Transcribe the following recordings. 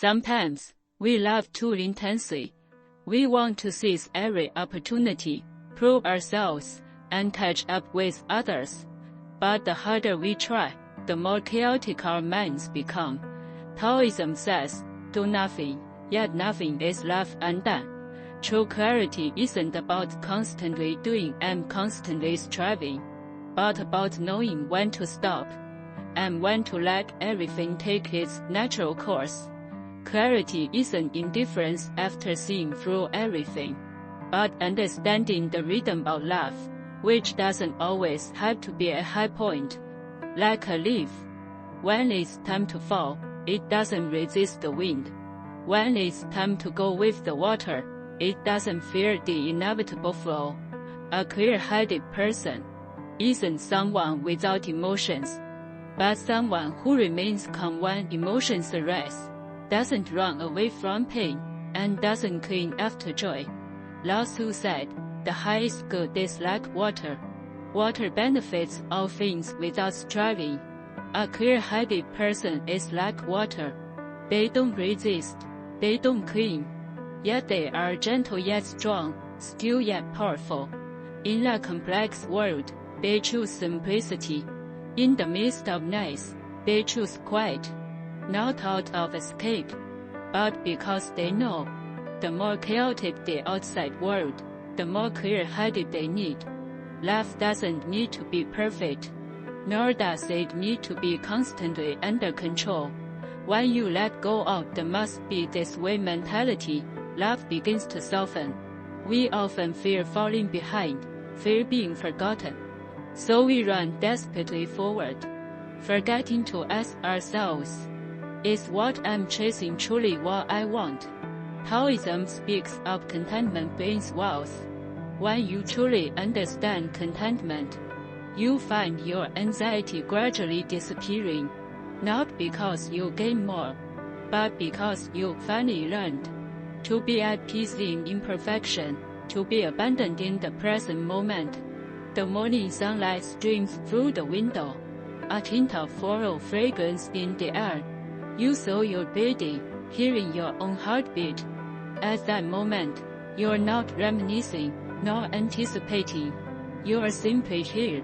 Sometimes, we love too intensely. We want to seize every opportunity, prove ourselves, and catch up with others. But the harder we try, the more chaotic our minds become. Taoism says, do nothing, yet nothing is left undone. True clarity isn't about constantly doing and constantly striving, but about knowing when to stop, and when to let everything take its natural course. Clarity isn't indifference after seeing through everything, but understanding the rhythm of life, which doesn't always have to be a high point. Like a leaf, when it's time to fall, it doesn't resist the wind. When it's time to go with the water, it doesn't fear the inevitable flow. A clear-headed person isn't someone without emotions, but someone who remains calm when emotions arise, doesn't run away from pain, and doesn't cling after joy. Lao Tzu said, the highest good is like water. Water benefits all things without striving. A clear-headed person is like water. They don't resist, they don't cling, yet they are gentle yet strong, skilled yet powerful. In a complex world, they choose simplicity. In the midst of noise, they choose quiet, not out of escape, but because they know, the more chaotic the outside world, the more clear-headed they need. Life doesn't need to be perfect, nor does it need to be constantly under control. When you let go of the must be this way mentality, life begins to soften. We often fear falling behind, fear being forgotten. So we run desperately forward, forgetting to ask ourselves, is what I'm chasing truly what I want? Taoism speaks of contentment brings wealth. When you truly understand contentment, you find your anxiety gradually disappearing, not because you gain more, but because you finally learned to be at peace in imperfection, to be abundant in the present moment. The morning sunlight streams through the window, a hint of floral fragrance in the air. You saw your breathing, hearing your own heartbeat. At that moment, you're not reminiscing, nor anticipating. You are simply here.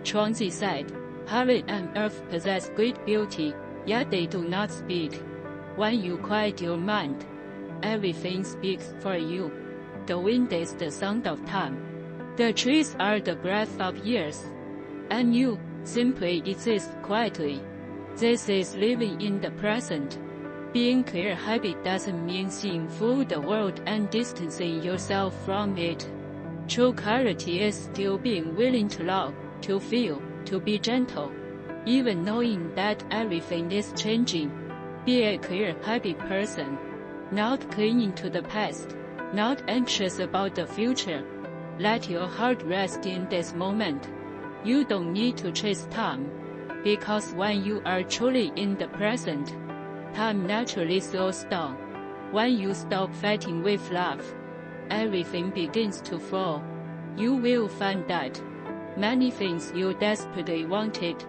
Chuangzi said, heaven and earth possess great beauty, yet they do not speak. When you quiet your mind, everything speaks for you. The wind is the sound of time. The trees are the breath of years. And you simply exist quietly. This is living in the present. Being clear-headed doesn't mean seeing through the world and distancing yourself from it. True clarity is still being willing to love, to feel, to be gentle, even knowing that everything is changing. Be a clear-headed person, not clinging to the past, not anxious about the future. Let your heart rest in this moment. You don't need to chase time, because when you are truly in the present, time naturally slows down. When you stop fighting with life, everything begins to flow. You will find that many things you desperately wanted,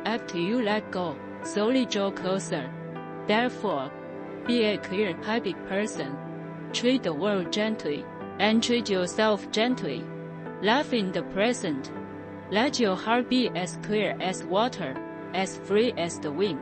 after you let go, slowly draw closer. Therefore, be a clear-headed person. Treat the world gently, and treat yourself gently. Live in the present. Let your heart be as clear as water, as free as the wind.